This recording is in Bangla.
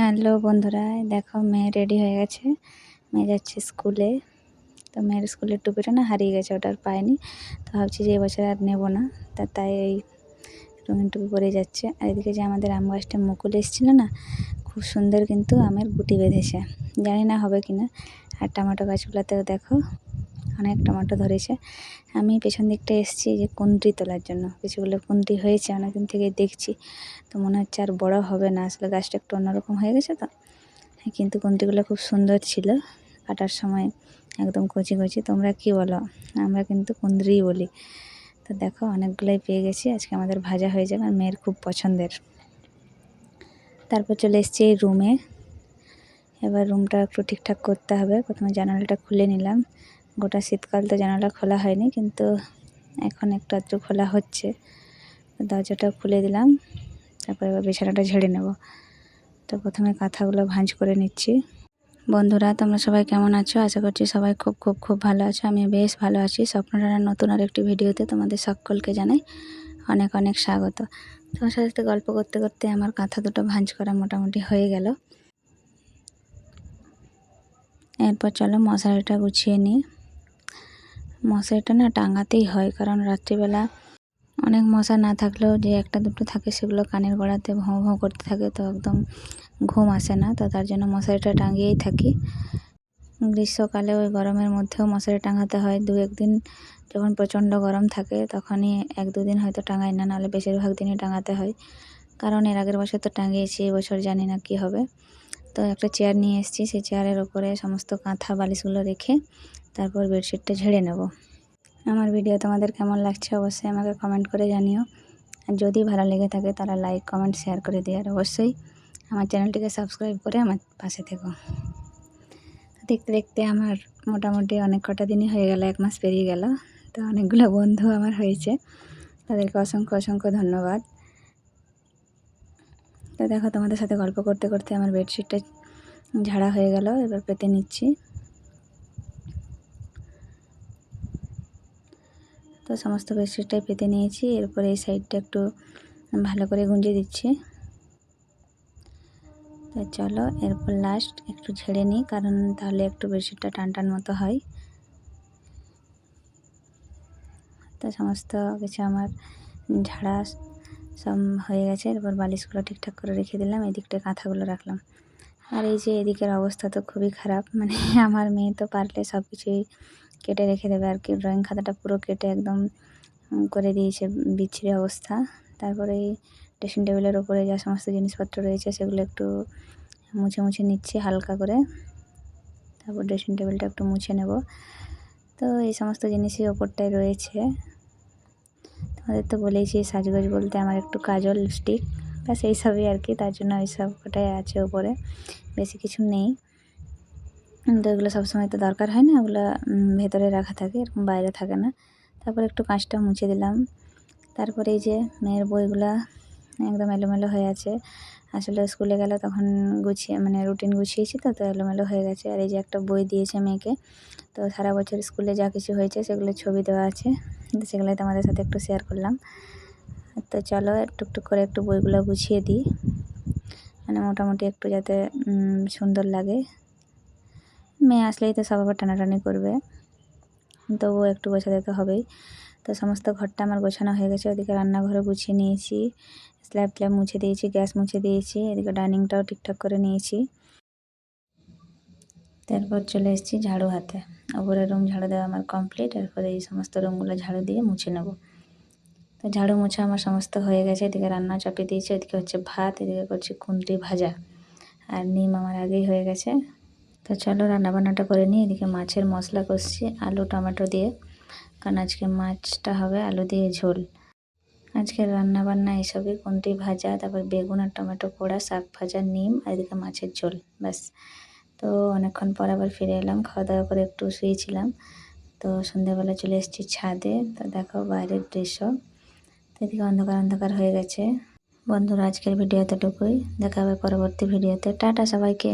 হ্যালো বন্ধুরা, দেখো মেয়ে রেডি হয়ে গেছে। মেয়ে যাচ্ছে স্কুলে। তো মেয়ের স্কুলের টুপিটা না হারিয়ে গেছে, ওটা আর পায়নি। তো ভাবছি যে এবছর আর নেবো না, তাই এই রঙিন টুপি পরে যাচ্ছে। আর এদিকে যে আমাদের আম গাছটা মুকুল এসেছিল না, খুব সুন্দর কিন্তু আমের গুটি বেঁধেছে। জানি না হবে কিনা। আর টমেটো গাছগুলোতেও দেখো অনেক টমেটো ধরেছে। আমি পেছন দিকটা এসেছি যে কুঁদরি তোলার জন্য। কিছুগুলো কুঁদরি হয়েছে, অনেকদিন থেকে দেখছি। তো মনে হচ্ছে আর বড় হবে না, আসলে গাছটা একটু অন্যরকম হয়ে গেছে তো। কিন্তু কুঁদরিগুলো খুব সুন্দর ছিল, কাটার সময় একদম কচি কচি। তোমরা কি বলো? আমরা কিন্তু কুঁদরিই বলি। তো দেখো অনেকগুলোই পেয়ে গেছি, আজকে আমাদের ভাজা হয়ে যাবে, আর মেয়ের খুব পছন্দের। তারপর চলে এসেছি এই রুমে। এবার রুমটা একটু ঠিকঠাক করতে হবে। প্রথমে জানালাটা খুলে নিলাম। গোটা শীতকাল তো জানালা খোলা হয়নি, কিন্তু এখন একটু আধটু খোলা হচ্ছে। দরজাটা খুলে দিলাম। তারপর এবার বিছানাটা ঝেড়ে নেব। তো প্রথমে কাঁথাগুলো ভাঁজ করে নিচ্ছি। বন্ধুরা, তোমরা সবাই কেমন আছো? আশা করছি সবাই খুব খুব খুব ভালো আছো। আমি বেশ ভালো আছি। স্বপ্নরানার নতুন আরেকটি ভিডিওতে তোমাদের সকলকে জানাই অনেক অনেক স্বাগত। তোমার সাথে গল্প করতে করতে আমার কাঁথা দুটো ভাঁজ করা মোটামুটি হয়ে গেল। এরপর চলো মশারিটা গুছিয়ে নিই। মশারিটা না টাঙাতেই হয়, কারণ রাত্রিবেলা অনেক মশা না থাকলেও যে একটা দুটো থাকে, সেগুলো কানের গোড়াতে ভোঁ ভোঁ করতে থাকে, তো একদম ঘুম আসে না। তো তার জন্য মশারিটা টাঙিয়েই থাকি। গ্রীষ্মকালে ওই গরমের মধ্যেও মশারি টাঙাতে হয়। দু একদিন যখন প্রচণ্ড গরম থাকে তখনই এক দুদিন হয়তো টাঙাই না, নাহলে বেশিরভাগ দিনই টাঙাতে হয়। কারণ এর আগের বছর তো টাঙিয়েছি, এবছর জানি না কি হবে। তো একটা চেয়ার নিয়ে এসেছি, সেই চেয়ারের ওপরে সমস্ত কাঁথা বালিশগুলো রেখে তারপর বেডশিটটা ঝেড়ে নেব। আমার ভিডিও তোমাদের কেমন লাগছে অবশ্যই আমাকে কমেন্ট করে জানিও। আর যদি ভালো লেগে থাকে তারা লাইক কমেন্ট শেয়ার করে দিও। আর অবশ্যই আমার চ্যানেলটিকে সাবস্ক্রাইব করে আমার পাশে থেকো। দেখতে দেখতে আমার মোটামুটি অনেক কটা দিনই হয়ে গেল, 1 মাস পেরিয়ে গেল। তো অনেকগুলো বন্ধু আমার হয়েছে, তাদেরকে অসংখ্য অসংখ্য ধন্যবাদ। তো দেখো তোমাদের সাথে গল্প করতে করতে আমার বেডশিটটা ঝাড়া হয়ে গেল। এবার পেতে নিচ্ছি। তো সমস্ত বেডশিটটাই পেতে নিয়েছি। এরপরে এই সাইডটা একটু ভালো করে গুঁজে দিচ্ছি। তো চলো এরপর লাস্ট একটু ঝেড়ে নিই, কারণ তাহলে একটু বেডশিটটা টান টান মতো হয়। তো সমস্ত কিছু আমার ঝাড়া সব হয়ে গেছে। এরপর বালিশগুলো ঠিকঠাক করে রেখে দিলাম, এদিকটায় কাঁথাগুলো রাখলাম। আর এই যে এদিকের অবস্থা তো খুবই খারাপ, মানে আমার মেয়ে তো পারলে সব কিছুই কেটে রেখে দেবে আর কি। ড্রয়িং খাতাটা পুরো কেটে একদম করে দিয়েছে, বিচ্ছিরি অবস্থা। তারপরে এই ড্রেসিং টেবিলের ওপরে যা সমস্ত জিনিসপত্র রয়েছে সেগুলো একটু মুছে মুছে নিচ্ছি হালকা করে। তারপর ড্রেসিং টেবিলটা একটু মুছে নেব। তো এই সমস্ত জিনিসই ওপরটায় রয়েছে। তোমাদের তো বলেইছি সাজগোজ বলতে আমার একটু কাজল, লিপস্টিক ব্যাস এইসবই আর কি। তার জন্য এইসব কটাই আছে ওপরে, বেশি কিছু নেই। তো এগুলো সবসময় তো দরকার হয় না, ওগুলো ভেতরে রাখা থাকে, এরকম বাইরে থাকে না। তারপর একটু কাঁচটা মুছে দিলাম। তারপরে এই যে মেয়ের বইগুলা একদম এলোমেলো হয়ে আছে। আসলে স্কুলে গেলে তখন গুছিয়ে মানে রুটিন গুছিয়েছি, তো এলোমেলো হয়ে গেছে। আর এই যে একটা বই দিয়েছে মেয়েকে, তো সারা বছর স্কুলে যা কিছু হয়েছে সেগুলোর ছবি দেওয়া আছে, সেগুলোই তোমাদের সাথে একটু শেয়ার করলাম। তো চলো টুকটুক করে একটু বইগুলো গুছিয়ে দিই, মানে মোটামুটি একটু যাতে সুন্দর লাগে। মেয়ে আসলেই তো সব আবার টানাটানি করবে, তবুও একটু গোছাতে তো হবেই। তো সমস্ত ঘরটা আমার গোছানো হয়ে গেছে। ওদিকে রান্নাঘরে গুছিয়ে নিয়েছি, স্ল্যাব ট্ল্যাব মুছে দিয়েছি, গ্যাস মুছে দিয়েছি, এদিকে ডাইনিংটাও ঠিকঠাক করে নিয়েছি। তারপর চলে এসেছি ঝাড়ু হাতে। ওপরের রুম ঝাড়ু দেওয়া আমার কমপ্লিট। এরপরে এই সমস্ত রুমগুলো ঝাড়ু দিয়ে মুছে নেব। তো ঝাড়ু মোছা আমার সমস্ত হয়ে গেছে। এদিকে রান্না চাপিয়ে দিয়েছি, এদিকে হচ্ছে ভাত, এদিকে করছি কুঁদরি ভাজা, আর নিম আমার আগেই হয়ে গেছে। তো চলো রান্নাবান্নাটা করে নিই। এদিকে মাছের মশলা কষছি আলু টমেটো দিয়ে, কারণ আজকে মাছটা হবে আলু দিয়ে ঝোল। আজকের রান্নাবান্না এসবই, কুঁদরি ভাজা, তারপর বেগুন আর টমেটো পোড়া, শাক ভাজা, নিম, আর এদিকে মাছের ঝোল, ব্যাস। তো অনেকক্ষণ পর আবার ফিরে এলাম, খাওয়া দাওয়া করে একটু শুয়েছিলাম। তো সন্ধ্যাবেলা চলে এসেছি ছাদে। তো দেখো বাইরের দৃশ্য, তো এদিকে অন্ধকার অন্ধকার হয়ে গেছে। বন্ধুরা, আজকের ভিডিও এতটুকুই। দেখা হবে পরবর্তী ভিডিওতে। টাটা সবাইকে।